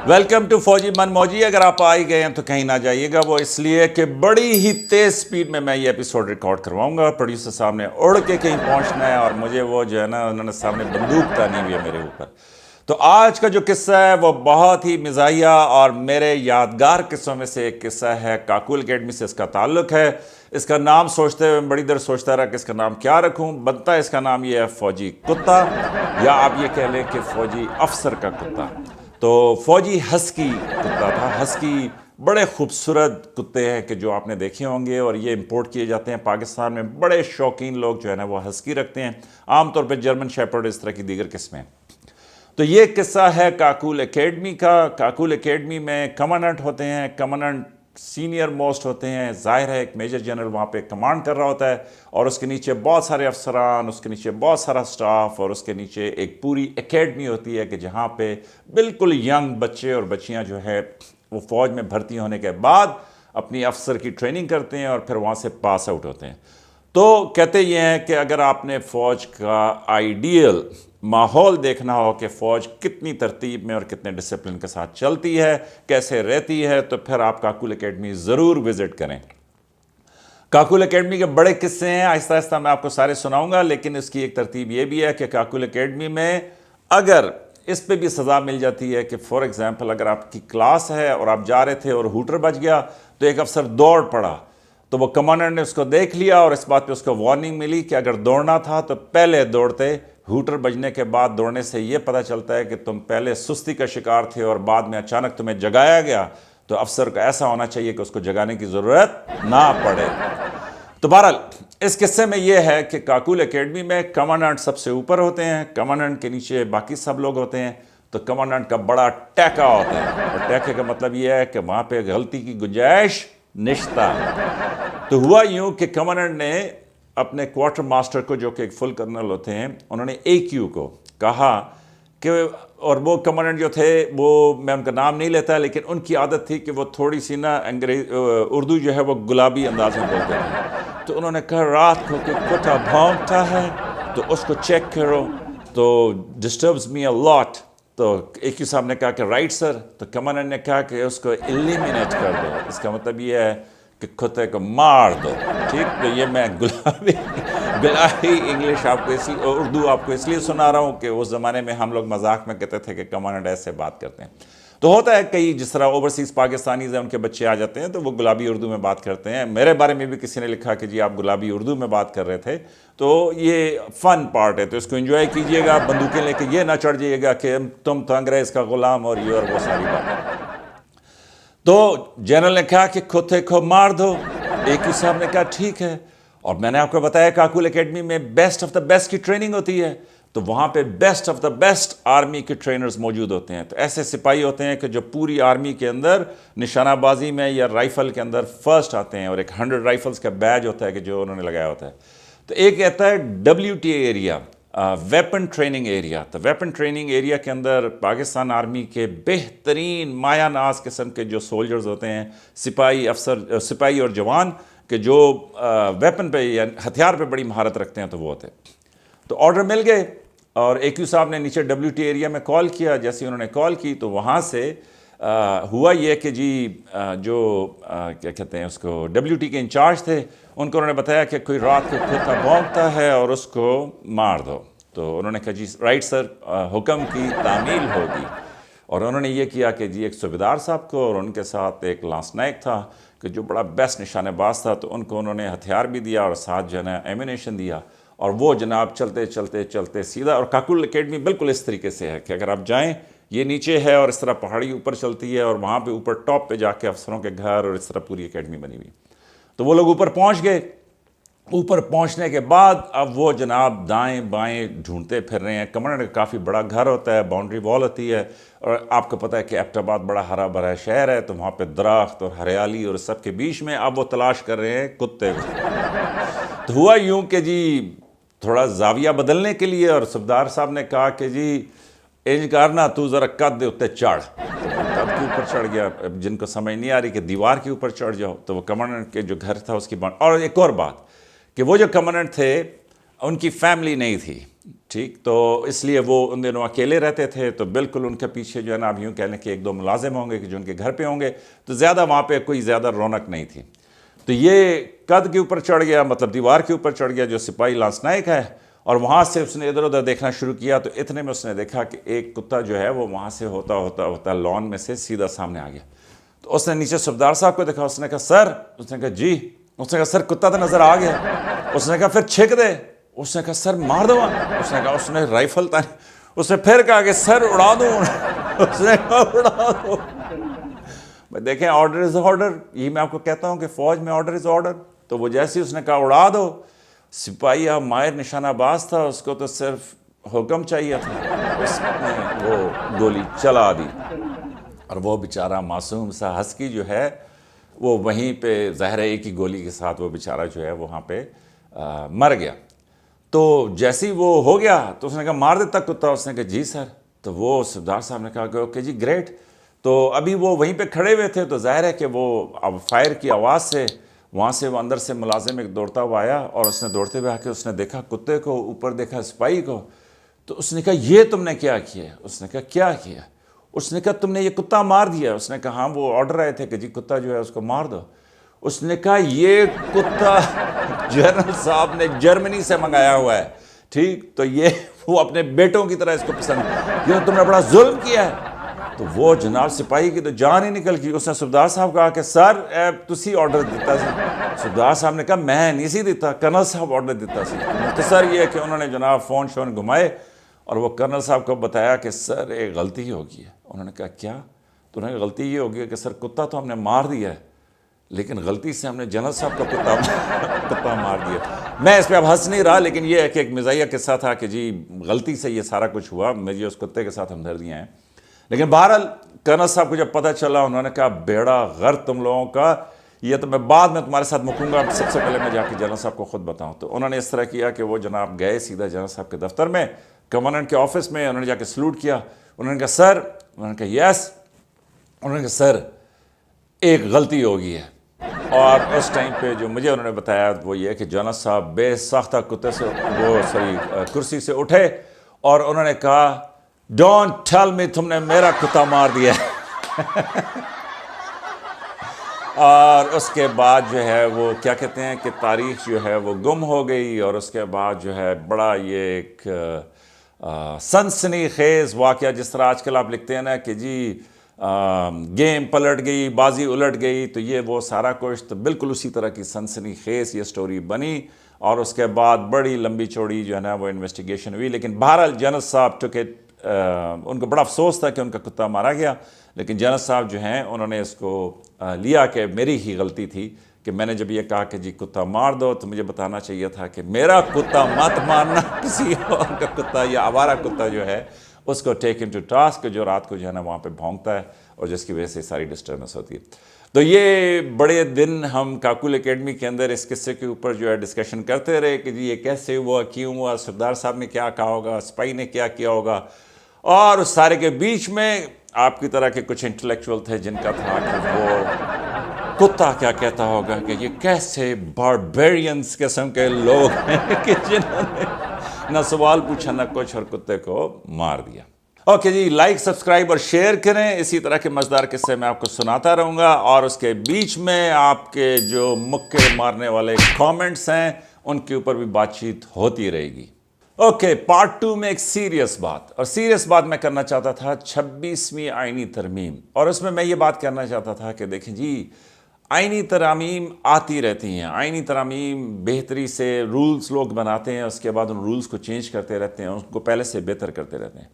Welcome to فوجی من موجی. اگر آپ آ ہی گئے ہیں تو کہیں نہ جائیے گا, وہ اس لیے کہ بڑی ہی تیز سپیڈ میں یہ ایپیسوڈ ریکارڈ کرواؤں گا. پروڈیوسر صاحب نے اڑ کے کہیں پہنچنا ہے اور مجھے وہ جو ہے نا انہوں نے سامنے بندوق تانی ہوئی ہے میرے اوپر. تو آج کا جو قصہ ہے وہ بہت ہی مزاحیہ اور میرے یادگار قصوں میں سے ایک قصہ ہے. کاکول اکیڈمی سے اس کا تعلق ہے. اس کا نام سوچتے ہوئے بڑی دیر سوچتا رہا کہ اس کا نام کیا رکھوں. بنتا ہے اس کا نام یہ ہے فوجی کتا, یا آپ یہ کہہ لیں کہ فوجی افسر کا کتا. تو فوجی ہسکی کتا تھا. ہسکی بڑے خوبصورت کتے ہیں کہ جو آپ نے دیکھے ہوں گے, اور یہ امپورٹ کیے جاتے ہیں پاکستان میں. بڑے شوقین لوگ جو ہے نا وہ ہسکی رکھتے ہیں, عام طور پہ جرمن شیپرڈ اس طرح کی دیگر قسمیں. تو یہ قصہ ہے کاکول اکیڈمی کا. کاکول اکیڈمی میں کمانڈنٹ ہوتے ہیں. کمانڈنٹ سینئر موسٹ ہوتے ہیں. ظاہر ہے ایک میجر جنرل وہاں پہ کمانڈ کر رہا ہوتا ہے, اور اس کے نیچے بہت سارے افسران, اس کے نیچے بہت سارا سٹاف, اور اس کے نیچے ایک پوری اکیڈمی ہوتی ہے کہ جہاں پہ بالکل ینگ بچے اور بچیاں جو ہے وہ فوج میں بھرتی ہونے کے بعد اپنی افسر کی ٹریننگ کرتے ہیں اور پھر وہاں سے پاس آؤٹ ہوتے ہیں. تو کہتے یہ ہیں کہ اگر آپ نے فوج کا آئیڈیل ماحول دیکھنا ہو کہ فوج کتنی ترتیب میں اور کتنے ڈسپلن کے ساتھ چلتی ہے, کیسے رہتی ہے, تو پھر آپ کاکول اکیڈمی ضرور وزٹ کریں. کاکول اکیڈمی کے بڑے قصے ہیں, آہستہ آہستہ میں آپ کو سارے سناؤں گا, لیکن اس کی ایک ترتیب یہ بھی ہے کہ کاکول اکیڈمی میں اگر اس پہ بھی سزا مل جاتی ہے کہ فار ایگزامپل اگر آپ کی کلاس ہے اور آپ جا رہے تھے اور ہوٹر بج گیا, تو ایک افسر دوڑ پڑا, تو وہ کمانڈر نے اس کو دیکھ لیا اور اس بات پہ اس کو وارننگ ملی کہ اگر دوڑنا تھا تو پہلے دوڑتے. ہوٹر بجنے کے بعد دوڑنے سے یہ پتہ چلتا ہے کہ تم پہلے سستی کا شکار تھے اور بعد میں اچانک تمہیں جگایا گیا, تو افسر کا ایسا ہونا چاہیے کہ اس کو جگانے کی ضرورت نہ پڑے. تو بہرحال اس قصے میں یہ ہے کہ کاکول اکیڈمی میں کمانڈنٹ سب سے اوپر ہوتے ہیں, کمانڈنٹ کے نیچے باقی سب لوگ ہوتے ہیں. تو کمانڈنٹ کا بڑا ٹیکا ہوتا ہے, اور ٹیکے کا مطلب یہ ہے کہ وہاں پہ غلطی کی گنجائش نشتا. تو ہوا یوں کہ کمانڈنٹ نے اپنے کوارٹر ماسٹر کو, جو کہ ایک فل کرنل ہوتے ہیں, انہوں نے اے کیو کو کہا کہ, اور وہ کمانڈنٹ جو تھے وہ میں ان کا نام نہیں لیتا, لیکن ان کی عادت تھی کہ وہ تھوڑی سی نا اردو جو ہے وہ گلابی انداز میں بولتے تھے. تو انہوں نے کہا رات کو کہ کتا بھونکتا ہے تو اس کو چیک کرو, تو ڈسٹربز می اے لاٹ. تو اے کیو صاحب نے کہا کہ رائٹ سر. تو کمانڈنٹ نے کہا کہ اس کو ایلیمینیٹ کر دو. اس کا مطلب یہ ہے کہ کتے کو مار دو. ٹھیک, تو یہ میں گلابی انگلش آپ کو اردو آپ کو اس لیے سنا رہا ہوں کہ اس زمانے میں ہم لوگ مذاق میں کہتے تھے کہ کمانڈنٹ ایسے بات کرتے ہیں. تو ہوتا ہے کئی جس طرح اوورسیز پاکستانیز ہیں, ان کے بچے آ جاتے ہیں تو وہ گلابی اردو میں بات کرتے ہیں. میرے بارے میں بھی کسی نے لکھا کہ جی آپ گلابی اردو میں بات کر رہے تھے. تو یہ فن پارٹ ہے, تو اس کو انجوائے کیجئے گا. بندوقیں لے کے یہ نہ چڑھ جائیے گا کہ تم تو انگریز کا غلام اور یہ اور وہ ساری باتیں. تو جنرل نے کہا کہ کتے کو مار دو. ایک ہی صاحب نے کہا ٹھیک ہے. اور میں نے آپ کو بتایا کاکول اکیڈمی میں بیسٹ آف دا بیسٹ کی ٹریننگ ہوتی ہے, تو وہاں پہ best of the best army کے ٹرینرز موجود ہوتے ہیں. تو ایسے سپاہی ہوتے ہیں کہ جو پوری آرمی کے اندر نشانہ بازی میں یا رائفل کے اندر فرسٹ آتے ہیں, اور ایک 100 رائفلز کا بیج ہوتا ہے کہ جو انہوں نے لگایا ہوتا ہے. تو ایک کہتا ہے WTA area, weapon training area. تو ویپن ٹریننگ ایریا کے اندر پاکستان آرمی کے بہترین مایا ناز قسم کے جو سولجرز ہوتے ہیں, سپاہی افسر, سپاہی اور جوان, کہ جو ویپن پہ یا ہتھیار پہ بڑی مہارت رکھتے ہیں, تو وہ ہوتے ہیں. تو آرڈر مل گئے, اور اے کیو صاحب نے نیچے WTA ایریا میں کال کیا. جیسے انہوں نے کال کی تو وہاں سے ہوا یہ کہ جی جو کیا کہتے ہیں اس کو WT کے انچارج تھے, ان کو انہوں نے بتایا کہ کوئی رات کو کتا بھونکتا ہے اور اس کو مار دو. تو انہوں نے کہا جی رائٹ سر, حکم کی تعمیل ہوگی. اور انہوں نے یہ کیا کہ جی ایک صوبیدار صاحب کو اور ان کے ساتھ ایک لانس نائک تھا کہ جو بڑا بیسٹ نشانے باز تھا, تو ان کو انہوں نے ہتھیار بھی دیا اور ساتھ جو ہے نا ایمونیشن دیا. اور وہ جناب چلتے چلتے چلتے سیدھا, اور کاکول اکیڈمی بالکل اس طریقے سے ہے کہ اگر آپ جائیں, یہ نیچے ہے اور اس طرح پہاڑی اوپر چلتی ہے, اور وہاں پہ اوپر ٹاپ پہ جا کے افسروں کے گھر, اور اس طرح پوری اکیڈمی بنی ہوئی. تو وہ لوگ اوپر پہنچ گئے. اوپر پہنچنے کے بعد اب وہ جناب دائیں بائیں ڈھونڈتے پھر رہے ہیں. کمانڈر کا کافی بڑا گھر ہوتا ہے, باؤنڈری وال ہوتی ہے, اور آپ کو پتہ ہے کہ ایبٹ آباد بڑا ہرا بھرا شہر ہے, تو وہاں پہ درخت اور ہریالی اور سب کے بیچ میں اب وہ تلاش کر رہے ہیں کتے کو. تو ہوا یوں کہ جی تھوڑا زاویہ بدلنے کے لیے, اور صوبیدار صاحب نے کہا کہ جی انج کرنا, تو ذرا قد دے اتے چڑھ. تو وہ قد کے اوپر چڑھ گیا. جن کو سمجھ نہیں آ رہی کہ دیوار کے اوپر چڑھ جاؤ, تو وہ کمانڈنٹ کے جو گھر تھا اس کی اور ایک اور بات کہ وہ جو کمانڈنٹ تھے ان کی فیملی نہیں تھی. ٹھیک، تو اس لیے وہ ان دنوں اکیلے رہتے تھے، تو بالکل ان کے پیچھے جو ہے نا آپ یوں کہہ لیں کہ 1-2 ملازم ہوں گے کہ جو ان کے گھر پہ ہوں گے، تو زیادہ وہاں پہ کوئی زیادہ رونق نہیں تھی. تو یہ قد کے اوپر چڑھ گیا، مطلب دیوار کے اوپر چڑھ گیا جو سپاہی لانس نائک ہے، اور وہاں سے اس نے ادھر ادھر دیکھنا شروع کیا. تو اتنے میں اس نے دیکھا کہ ایک کتا جو ہے وہ وہاں سے ہوتا لان میں سے سیدھا سامنے آ گیا. تو اس نے نیچے صوبیدار صاحب کو دیکھا، اس نے کہا سر، اس نے کہا جی، اس نے کہا سر کتا تو نظر آ گیا. اس نے کہا پھر چھک دے. اس نے کہا سر مار دو. اس نے کہا، اس نے رائفل تھا، اس نے پھر کہا کہ سر اڑا دوں. اس نے کہا اڑا دو. دیکھیں آرڈر از آرڈر، یہ میں آپ کو کہتا ہوں کہ فوج میں آرڈر از آرڈر. تو وہ جیسے اس نے کہا اڑا دو، سپاہی ماہر نشانہ باز تھا، اس کو تو صرف حکم چاہیے تھا، اس نے وہ گولی چلا دی. اور وہ بیچارہ معصوم سا ہسکی جو ہے وہ وہیں پہ ظاہر ایک ہی گولی کے ساتھ وہ بیچارہ جو ہے وہاں پہ مر گیا. تو جیسے ہی وہ ہو گیا تو اس نے کہا مار دیتا کتا. اس نے کہا جی سر. تو وہ صوبیدار صاحب نے کہا کہ اوکے جی گریٹ. تو ابھی وہ وہیں پہ کھڑے ہوئے تھے، تو ظاہر ہے کہ وہ اب فائر کی آواز سے وہاں سے وہ اندر سے ملازم ایک دوڑتا ہوا آیا، اور اس نے دوڑتے ہوئے آ کے اس نے دیکھا کتے کو، اوپر دیکھا سپاہی کو. تو اس نے کہا یہ تم نے کیا کیا؟ اس نے کہا کیا کیا؟ اس نے کہا تم نے یہ کتا مار دیا. اس نے کہا ہاں، وہ آرڈر آئے تھے کہ جی کتا جو ہے اس کو مار دو. اس نے کہا یہ کتا جنرل صاحب نے جرمنی سے منگایا ہوا ہے، ٹھیک، تو یہ وہ اپنے بیٹوں کی طرح اس کو پسند، یہ تم نے بڑا ظلم کیا ہے. تو وہ جناب سپاہی کی تو جان ہی نکل گئی. اس نے صوبیدار صاحب کہا کہ سر تسی آرڈر دیتا سی. صوبیدار صاحب نے کہا میں نہیں سی دیتا، کرنل صاحب آرڈر دیتا سی. مختصر یہ کہ انہوں نے جناب فون شون گھمائے اور وہ کرنل صاحب کو بتایا کہ سر ایک غلطی ہو گئی ہے. انہوں نے کہا کیا؟ تو انہوں نے غلطی یہ ہو گئی ہے کہ سر کتا تو ہم نے مار دیا ہے، لیکن غلطی سے ہم نے جنرل صاحب کا کتا مار دیا. میں اس پہ اب ہنس نہیں رہا، لیکن یہ ہے کہ ایک مزاحیہ قصہ تھا کہ جی غلطی سے یہ سارا کچھ ہوا، مجھے اس کتے کے ساتھ ہمدردیاں ہیں. لیکن بہرحال کرنل صاحب کو جب پتہ چلا، انہوں نے کہا بیڑا غرق تم لوگوں کا، یہ تو میں بعد میں تمہارے ساتھ مکوں گا، سب سے پہلے میں جا کے جنرل صاحب کو خود بتاؤں. تو انہوں نے اس طرح کیا کہ وہ جناب گئے سیدھا جنرل صاحب کے دفتر میں، کمانڈنٹ کے آفس میں. انہوں نے جا کے سلوٹ کیا. انہوں نے کہا سر، انہوں نے کہا یس. انہوں نے کہا سر ایک غلطی ہو گئی ہے. اور اس ٹائم پہ جو مجھے انہوں نے بتایا وہ یہ کہ جنرل صاحب بے ساختہ کتے سے کرسی سے اٹھے اور انہوں نے کہا ڈونٹ ٹیل می تم نے میرا کتا مار دیا. اور اس کے بعد جو ہے وہ کیا کہتے ہیں کہ تاریخ جو ہے وہ گم ہو گئی. اور اس کے بعد جو ہے بڑا یہ ایک سنسنی خیز واقعہ، جس طرح آج کل آپ لکھتے ہیں نا کہ جی گیم پلٹ گئی، بازی الٹ گئی، تو یہ وہ سارا کچھ تو بالکل اسی طرح کی سنسنی خیز یہ سٹوری بنی. اور اس کے بعد بڑی لمبی چوڑی جو ہے نا وہ انویسٹیگیشن ہوئی. لیکن بہرحال جنرل صاحب ٹک اٹ، ان کو بڑا افسوس تھا کہ ان کا کتا مارا گیا، لیکن جنرل صاحب جو ہیں انہوں نے اس کو لیا کہ میری ہی غلطی تھی کہ میں نے جب یہ کہا کہ جی کتا مار دو تو مجھے بتانا چاہیے تھا کہ میرا کتا مت مارنا، کسی اور کا کتا یا آوارہ کتا جو ہے اس کو ٹیک ان ٹو ٹاسک، جو رات کو جو ہے نا وہاں پہ بھونکتا ہے اور جس کی وجہ سے ساری ڈسٹربنس ہوتی ہے. تو یہ بڑے دن ہم کاکول اکیڈمی کے اندر اس قصے کے اوپر جو ہے ڈسکشن کرتے رہے کہ جی یہ کیسے ہوا، کیوں ہوا، صوبیدار صاحب نے کیا کہا ہوگا، سپاہی نے کیا کیا ہوگا. اور اس سارے کے بیچ میں آپ کی طرح کے کچھ انٹلیکچوئل تھے جن کا تھا کہ وہ کتا کیا کہتا ہوگا کہ یہ کیسے باربیرینز قسم کے لوگ ہیں کہ جنہوں نے نہ سوال پوچھا نہ کچھ اور کتے کو مار دیا. اوکے جی، لائک، سبسکرائب اور شیئر کریں. اسی طرح کے مزیدار قصے میں آپ کو سناتا رہوں گا، اور اس کے بیچ میں آپ کے جو مکے مارنے والے کامنٹس ہیں ان کے اوپر بھی بات چیت ہوتی رہے گی. اوکے، پارٹ 2 میں ایک سیریس بات، اور سیریس بات میں کرنا چاہتا تھا 26ویں آئینی ترمیم. اور اس میں یہ بات کرنا چاہتا تھا کہ دیکھیں جی آئینی ترامیم آتی رہتی ہیں، آئینی ترامیم بہتری سے رولز لوگ بناتے ہیں، اس کے بعد ان رولز کو چینج کرتے رہتے ہیں، ان کو پہلے سے بہتر کرتے رہتے ہیں.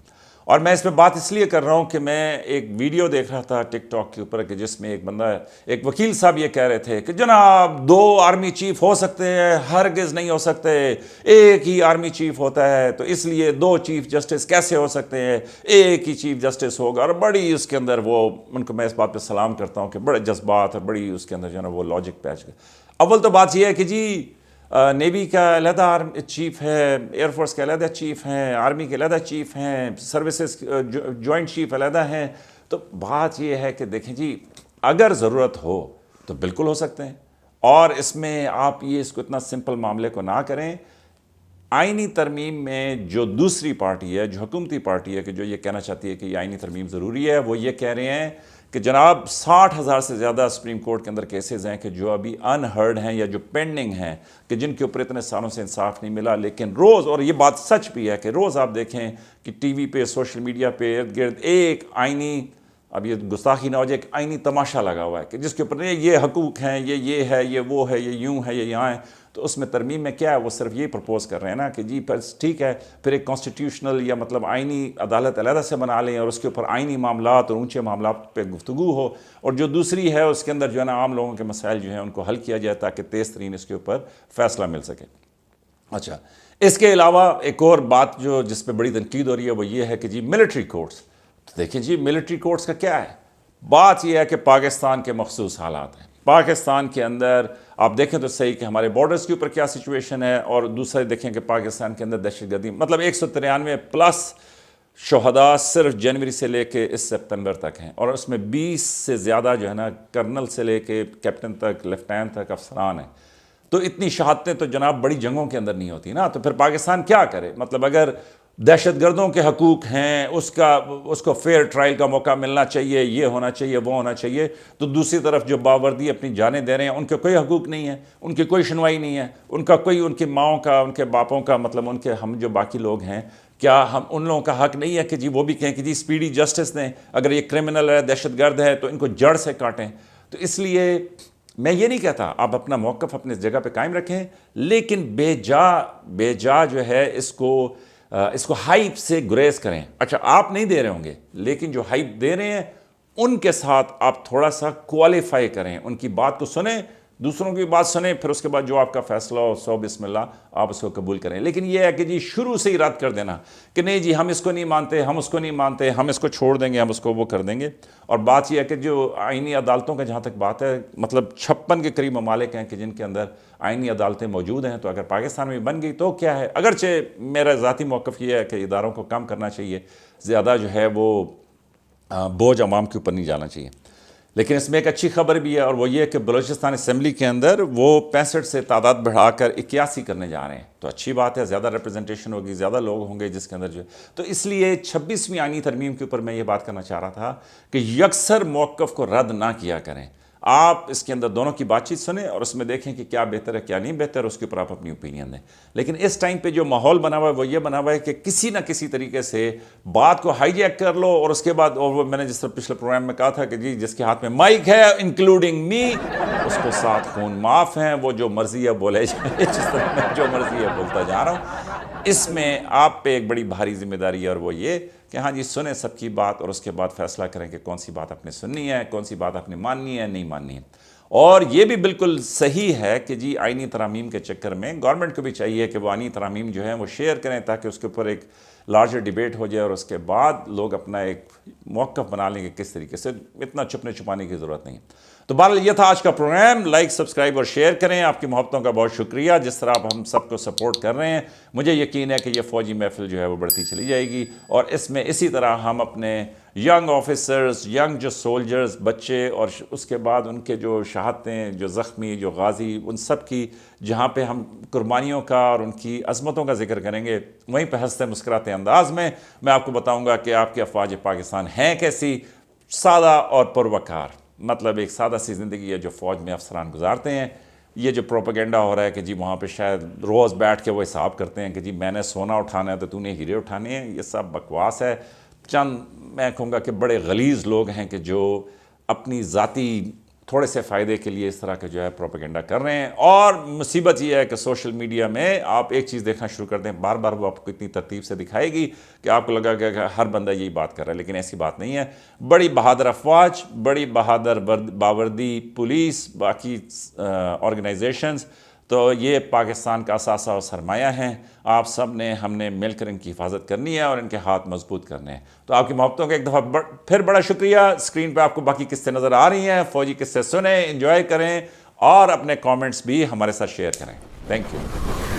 اور میں اس پہ بات اس لیے کر رہا ہوں کہ میں ایک ویڈیو دیکھ رہا تھا ٹک ٹاک کے اوپر کہ جس میں ایک بندہ، ایک وکیل صاحب یہ کہہ رہے تھے کہ جناب 2 آرمی چیف ہو سکتے ہیں، ہرگز نہیں ہو سکتے، ایک ہی آرمی چیف ہوتا ہے، تو اس لیے 2 چیف جسٹس کیسے ہو سکتے ہیں، ایک ہی چیف جسٹس ہوگا. اور بڑی اس کے اندر وہ، ان کو میں اس بات پہ سلام کرتا ہوں کہ بڑے جذبات اور بڑی اس کے اندر جو ہے نا وہ لاجک پیچ گئے. اول تو بات یہ ہے کہ جی نیوی کا علیحدہ چیف ہے، ایئر فورس کے علیحدہ چیف ہیں، آرمی کے علیحدہ چیف ہیں، سروسز جوائنٹ چیف علیحدہ ہیں. تو بات یہ ہے کہ دیکھیں جی اگر ضرورت ہو تو بالکل ہو سکتے ہیں. اور اس میں آپ یہ اس کو اتنا سمپل معاملے کو نہ کریں. آئینی ترمیم میں جو دوسری پارٹی ہے، جو حکومتی پارٹی ہے کہ جو یہ کہنا چاہتی ہے کہ یہ آئینی ترمیم ضروری ہے، وہ یہ کہہ رہے ہیں کہ جناب 60,000 سے زیادہ سپریم کورٹ کے اندر کیسز ہیں کہ جو ابھی انہرڈ ہیں یا جو پینڈنگ ہیں کہ جن کے اوپر اتنے سالوں سے انصاف نہیں ملا، لیکن روز، اور یہ بات سچ بھی ہے کہ روز آپ دیکھیں کہ ٹی وی پہ، سوشل میڈیا پہ ارد گرد ایک آئینی، اب یہ گستاخی نہ ہو جائے، ایک آئینی تماشا لگا ہوا ہے کہ جس کے اوپر یہ حقوق ہیں، یہ ہے، یہ وہ ہے، یہ یوں ہے، یہ یہاں ہے. تو اس میں ترمیم میں کیا ہے، وہ صرف یہ پرپوز کر رہے ہیں نا کہ جی ٹھیک ہے، پھر ایک کانسٹیٹیوشنل یا مطلب آئینی عدالت علیحدہ سے بنا لیں اور اس کے اوپر آئینی معاملات اور اونچے معاملات پہ گفتگو ہو، اور جو دوسری ہے اس کے اندر جو ہے نا عام لوگوں کے مسائل جو ہیں ان کو حل کیا جائے تاکہ تیز ترین اس کے اوپر فیصلہ مل سکے. اچھا، اس کے علاوہ ایک اور بات جو جس پہ بڑی تنقید ہو رہی ہے وہ یہ ہے کہ جی ملٹری کورٹس. تو دیکھیں جی ملٹری کورٹس کا کیا ہے، بات یہ ہے کہ پاکستان کے مخصوص حالات ہیں. پاکستان کے اندر آپ دیکھیں تو صحیح کہ ہمارے بارڈرز کے اوپر کیا سچویشن ہے، اور دوسرے دیکھیں کہ پاکستان کے اندر دہشت گردی، مطلب 193+ شہداء صرف جنوری سے لے کے اس سپتمبر تک ہیں، اور اس میں 20 سے زیادہ جو ہے نا کرنل سے لے کے کیپٹن تک، لیفٹیننٹ تک افسران ہیں. تو اتنی شہادتیں تو جناب بڑی جنگوں کے اندر نہیں ہوتی نا. تو پھر پاکستان کیا کرے؟ مطلب اگر دہشت گردوں کے حقوق ہیں، اس کو فیئر ٹرائل کا موقع ملنا چاہیے، یہ ہونا چاہیے، وہ ہونا چاہیے، تو دوسری طرف جو باوردی اپنی جانیں دے رہے ہیں ان کے کوئی حقوق نہیں ہے، ان کی کوئی سنوائی نہیں ہے، ان کا کوئی، ان کی ماؤں کا، ان کے باپوں کا، مطلب ان کے ہم جو باقی لوگ ہیں، کیا ہم ان لوگوں کا حق نہیں ہے کہ جی وہ بھی کہیں کہ جی اسپیڈی جسٹس دیں، اگر یہ کرمنل ہے، دہشت گرد ہے تو ان کو جڑ سے کاٹیں. تو اس لیے میں یہ نہیں کہتا آپ اپنا موقف اپنے جگہ پہ قائم رکھیں، لیکن بے جا جو ہے اس کو ہائپ سے گریز کریں. اچھا آپ نہیں دے رہے ہوں گے، لیکن جو ہائپ دے رہے ہیں ان کے ساتھ آپ تھوڑا سا کوالیفائی کریں، ان کی بات کو سنیں، دوسروں کی بات سنیں، پھر اس کے بعد جو آپ کا فیصلہ ہو سو بسم اللہ آپ اس کو قبول کریں. لیکن یہ ہے کہ جی شروع سے ہی رد کر دینا کہ نہیں جی ہم اس کو نہیں مانتے، ہم اس کو نہیں مانتے، ہم اس کو چھوڑ دیں گے، ہم اس کو وہ کر دیں گے. اور بات یہ ہے کہ جو آئینی عدالتوں کا جہاں تک بات ہے، مطلب 56 کے قریب ممالک ہیں کہ جن کے اندر آئینی عدالتیں موجود ہیں. تو اگر پاکستان میں بن گئی تو کیا ہے، اگرچہ میرا ذاتی موقف یہ ہے کہ اداروں کو کم کرنا چاہیے، زیادہ جو ہے وہ بوجھ عوام کے اوپر نہیں جانا چاہیے. لیکن اس میں ایک اچھی خبر بھی ہے، اور وہ یہ کہ بلوچستان اسمبلی کے اندر وہ 65 سے تعداد بڑھا کر 81 کرنے جا رہے ہیں. تو اچھی بات ہے، زیادہ ریپرزنٹیشن ہوگی، زیادہ لوگ ہوں گے جس کے اندر جو. تو اس لیے 26ویں آئینی ترمیم کے اوپر میں یہ بات کرنا چاہ رہا تھا کہ یکسر موقف کو رد نہ کیا کریں. آپ اس کے اندر دونوں کی بات چیت سنیں اور اس میں دیکھیں کہ کیا بہتر ہے کیا نہیں بہتر، اس کے اوپر آپ اپنی اوپینین دیں. لیکن اس ٹائم پہ جو ماحول بنا ہوا ہے وہ یہ بنا ہوا ہے کہ کسی نہ کسی طریقے سے بات کو ہائی جیک کر لو، اور اس کے بعد، اور وہ میں نے جس طرح پچھلے پروگرام میں کہا تھا کہ جی جس کے ہاتھ میں مائک ہے انکلوڈنگ می، اس کو 7 خون معاف ہیں، وہ جو مرضی ہے بولے جائے، جس طرح میں جو مرضی ہے بولتا جا رہا ہوں. اس میں آپ پہ ایک بڑی بھاری ذمہ داری ہے، اور وہ یہ کہ ہاں جی سنیں سب کی بات اور اس کے بعد فیصلہ کریں کہ کون سی بات آپ نے سننی ہے، کون سی بات آپ نے ماننی ہے، نہیں ماننی ہے. اور یہ بھی بالکل صحیح ہے کہ جی آئینی ترامیم کے چکر میں گورنمنٹ کو بھی چاہیے کہ وہ آئینی ترامیم جو ہیں وہ شیئر کریں تاکہ اس کے اوپر ایک لارجر ڈیبیٹ ہو جائے، اور اس کے بعد لوگ اپنا ایک موقف بنا لیں کہ کس طریقے سے. اتنا چھپنے چھپانے کی ضرورت نہیں. تو بہرحال یہ تھا آج کا پروگرام. لائک، سبسکرائب اور شیئر کریں. آپ کی محبتوں کا بہت شکریہ، جس طرح آپ ہم سب کو سپورٹ کر رہے ہیں. مجھے یقین ہے کہ یہ فوجی محفل جو ہے وہ بڑھتی چلی جائے گی، اور اس میں اسی طرح ہم اپنے ینگ آفیسرز، ینگ جو سولجرز، بچے، اور اس کے بعد ان کے جو شہادتیں، جو زخمی، جو غازی، ان سب کی جہاں پہ ہم قربانیوں کا اور ان کی عظمتوں کا ذکر کریں گے، وہیں پہ ہنستے مسکراتے انداز میں آپ کو بتاؤں گا کہ آپ کی افواج پاکستان ہیں کیسی، سادہ اور پروکار. مطلب ایک سادہ سی زندگی ہے جو فوج میں افسران گزارتے ہیں. یہ جو پروپیگنڈا ہو رہا ہے کہ جی وہاں پہ شاید روز بیٹھ کے وہ حساب کرتے ہیں کہ جی میں نے سونا اٹھانا ہے تو تو نے ہیرے اٹھانے ہیں، یہ سب بکواس ہے. چند میں کہوں گا کہ بڑے غلیظ لوگ ہیں کہ جو اپنی ذاتی تھوڑے سے فائدے کے لیے اس طرح کے جو ہے پروپیگنڈا کر رہے ہیں. اور مصیبت یہ ہے کہ سوشل میڈیا میں آپ ایک چیز دیکھنا شروع کر دیں، بار بار وہ آپ کو اتنی ترتیب سے دکھائے گی کہ آپ کو لگا کہ ہر بندہ یہی بات کر رہا ہے، لیکن ایسی بات نہیں ہے. بڑی بہادر افواج، بڑی بہادر باوردی پولیس، باقی آرگنائزیشنز، تو یہ پاکستان کا اثاثہ اور سرمایہ ہیں. آپ سب نے، ہم نے مل کر ان کی حفاظت کرنی ہے اور ان کے ہاتھ مضبوط کرنے ہیں. تو آپ کی محبتوں کا ایک دفعہ پھر بڑا شکریہ. اسکرین پہ آپ کو باقی قصے نظر آ رہی ہیں، فوجی قصے سنیں، انجوائے کریں، اور اپنے کامنٹس بھی ہمارے ساتھ شیئر کریں. Thank you.